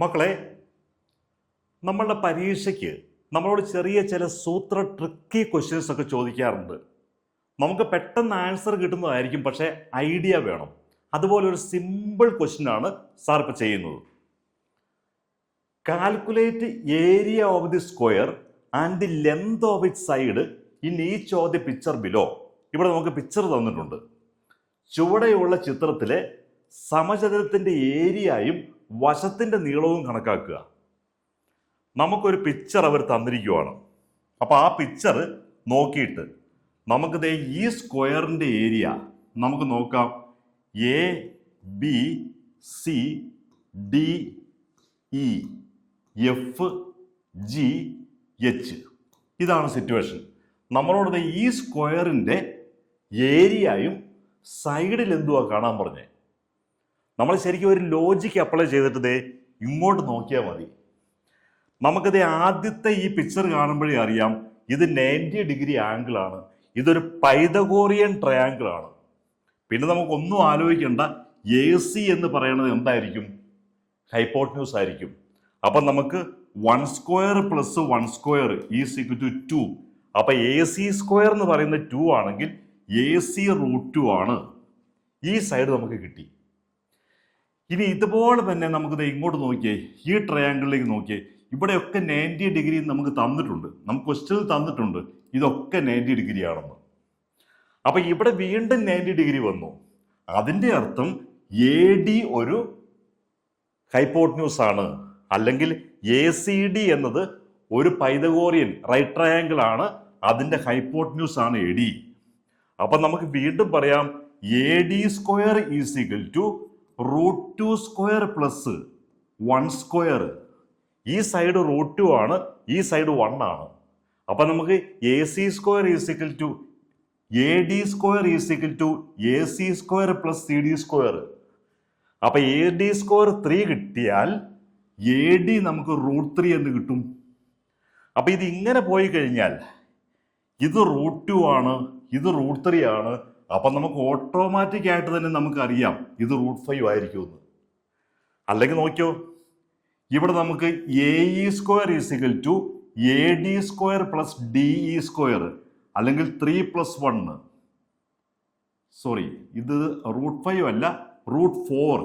മക്കളെ, നമ്മളുടെ പരീക്ഷയ്ക്ക് നമ്മളോട് ചെറിയ ചില സൂത്ര ട്രിക്കി ക്വസ്റ്റ്യൻസ് ഒക്കെ ചോദിക്കാറുണ്ട്. നമുക്ക് പെട്ടെന്ന് ആൻസർ കിട്ടുന്നതായിരിക്കും, പക്ഷേ ഐഡിയ വേണം. അതുപോലെ ഒരു സിമ്പിൾ ക്വസ്റ്റ്യൻ ആണ് സാർ ഇപ്പോൾ ചെയ്യുന്നത്. Calculate area of the square and the length of it side in each of the picture below. ഇവിടെ നമുക്ക് പിക്ചർ തന്നിട്ടുണ്ട്. ചുവടെയുള്ള ചിത്രത്തിലെ സമചതുരത്തിന്റെ ഏരിയയും വശത്തിന്റെ നീളവും കണക്കാക്കുക. നമുക്കൊരു പിക്ചർ അവർ തന്നിരിക്കുവാണ്. അപ്പോൾ ആ പിക്ചർ നോക്കിയിട്ട് നമുക്കിത് ഈ സ്ക്വയറിന്റെ ഏരിയ നമുക്ക് നോക്കാം. A B C D E F G H. ഇതാണ് സിറ്റുവേഷൻ. നമ്മളോട് ഈ സ്ക്വയറിന്റെ ഏരിയയും സൈഡിൽ എന്തുവാ കാണാൻ പറഞ്ഞേ. നമ്മൾ ശരിക്കും ഒരു ലോജിക്ക് അപ്ലൈ ചെയ്തിട്ട് ഇങ്ങോട്ട് നോക്കിയാൽ മതി. നമുക്കിത് ആദ്യത്തെ ഈ പിക്ചർ കാണുമ്പോഴേ അറിയാം ഇത് 90 ഡിഗ്രി ആംഗിൾ ആണ്. ഇതൊരു പൈതഗോറിയൻ ട്രയാങ്കിൾ ആണ്. പിന്നെ നമുക്കൊന്നും ആലോചിക്കേണ്ട, എ സി എന്ന് പറയുന്നത് എന്തായിരിക്കും? ഹൈപ്പോട്ടന്യൂസ് ആയിരിക്കും. അപ്പം നമുക്ക് 1 square plus 1 square is equal to 2. അപ്പൊ എ സി സ്ക്വയർ എന്ന് പറയുന്നത് 2 ആണെങ്കിൽ എ സി √2 ആണ്. ഈ സൈഡ് നമുക്ക് കിട്ടി. ഇനി ഇതുപോലെ തന്നെ നമുക്കിത് ഇങ്ങോട്ട് നോക്കിയേ, ഈ ട്രയാങ്കിളിലേക്ക് നോക്കിയേ. ഇവിടെയൊക്കെ 90 ഡിഗ്രി നമുക്ക് തന്നിട്ടുണ്ട്, നമുക്ക് ക്വസ്റ്റ്യൻ തന്നിട്ടുണ്ട് ഇതൊക്കെ 90 ഡിഗ്രി ആണെന്ന്. അപ്പൊ ഇവിടെ വീണ്ടും 90 ഡിഗ്രി വന്നു. അതിന്റെ അർത്ഥം എ ഡി ഒരു ഹൈപ്പോട്ടന്യൂസ് ആണ്, അല്ലെങ്കിൽ എ സി ഡി എന്നത് ഒരു പൈതഗോറിയൻ റൈറ്റ് ട്രയാങ്കിൾ ആണ്. അതിന്റെ ഹൈപ്പോട്ടന്യൂസ് ആണ് എ ഡി. അപ്പൊ നമുക്ക് വീണ്ടും പറയാം A D square is equal to √2 square plus 1 square. ഈ സൈഡ് √2 ആണ്, ഈ സൈഡ് 1 ആണ്. അപ്പൊ നമുക്ക് A C square is equal to A D square is equal to A C square plus C D square. അപ്പൊ എ ഡി സ്ക്വയർ 3 കിട്ടിയാൽ A D നമുക്ക് √3 എന്ന് കിട്ടും. അപ്പൊ ഇത് ഇങ്ങനെ പോയി കഴിഞ്ഞാൽ ഇത് √2 ആണ്, ഇത് √3 ആണ്. അപ്പൊ നമുക്ക് ഓട്ടോമാറ്റിക് ആയിട്ട് തന്നെ നമുക്ക് അറിയാം ഇത് √5 ആയിരിക്കുമെന്ന്. അല്ലെങ്കിൽ നോക്കിയോ, ഇവിടെ നമുക്ക് A E square is equal to A D square plus D E square, അല്ലെങ്കിൽ 3 + 1. സോറി, ഇത് √5 അല്ല, √4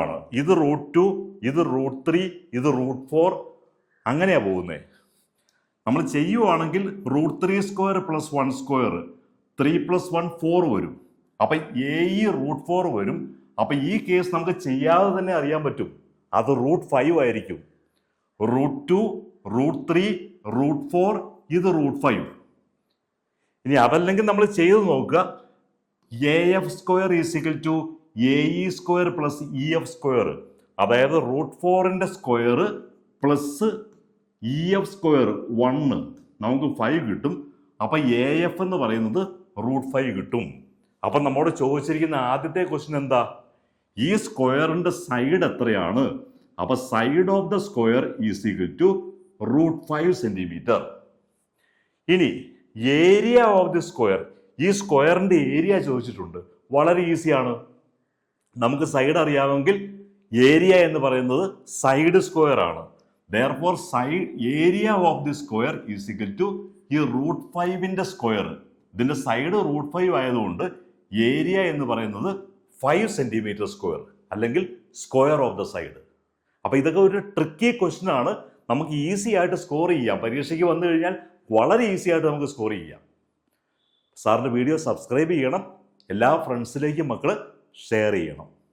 ആണ്. ഇത് √2, ഇത് √3, ഇത് √4, അങ്ങനെയാ പോകുന്നത്. നമ്മൾ ചെയ്യുവാണെങ്കിൽ √3 സ്ക്വയർ പ്ലസ് 1 സ്ക്വയർ 3 + 1 4 വരും. അപ്പൊ എ ഇ √4 വരും. അപ്പൊ ഈ കേസ് നമുക്ക് ചെയ്യാതെ തന്നെ അറിയാൻ പറ്റും അത് √5 ആയിരിക്കും. √2, √3, √4, ഇത് √5. ഇനി അതല്ലെങ്കിൽ നമ്മൾ ചെയ്ത് നോക്കുക. A F square is equal to A E square plus E F square. അതായത് √4ന്റെ square plus E F square 1, നമുക്ക് 5 കിട്ടും. അപ്പൊ എ എഫ് എന്ന് പറയുന്നത് √5 കിട്ടും. അപ്പൊ നമ്മോട് ചോദിച്ചിരിക്കുന്ന ആദ്യത്തെ ക്വസ്റ്റ്യൻ എന്താ? ഈ സ്ക്വയറിന്റെ സൈഡ് എത്രയാണ്? അപ്പൊ side of the square is equal to √5 centimetre. ഇനി ഏരിയ ഓഫ് ദി സ്ക്വയർ, ഈ സ്ക്വയറിന്റെ ഏരിയ ചോദിച്ചിട്ടുണ്ട്. വളരെ ഈസിയാണ്. നമുക്ക് സൈഡ് അറിയാമെങ്കിൽ ഏരിയ എന്ന് പറയുന്നത് സൈഡ് സ്ക്വയർ ആണ്. Therefore, side area of the square is equal to ഈ √5ന്റെ സ്ക്വയർ. ഇതിന്റെ സൈഡ് √5 ആയതുകൊണ്ട് ഏരിയ എന്ന് പറയുന്നത് 5 സെന്റിമീറ്റർ സ്ക്വയർ, അല്ലെങ്കിൽ സ്ക്വയർ ഓഫ് ദ സൈഡ്. അപ്പൊ ഇതൊക്കെ ഒരു ട്രിക്കി ക്വസ്റ്റ്യൻ ആണ്. നമുക്ക് ഈസി ആയിട്ട് സ്കോർ ചെയ്യാം. പരീക്ഷയ്ക്ക് വന്നു കഴിഞ്ഞാൽ വളരെ ഈസി ആയിട്ട് നമുക്ക് സ്കോർ ചെയ്യാം. സാറിന്റെ വീഡിയോ സബ്സ്ക്രൈബ് ചെയ്യണം, എല്ലാ ഫ്രണ്ട്സിലേക്കും മക്കള് ഷെയർ ചെയ്യണം.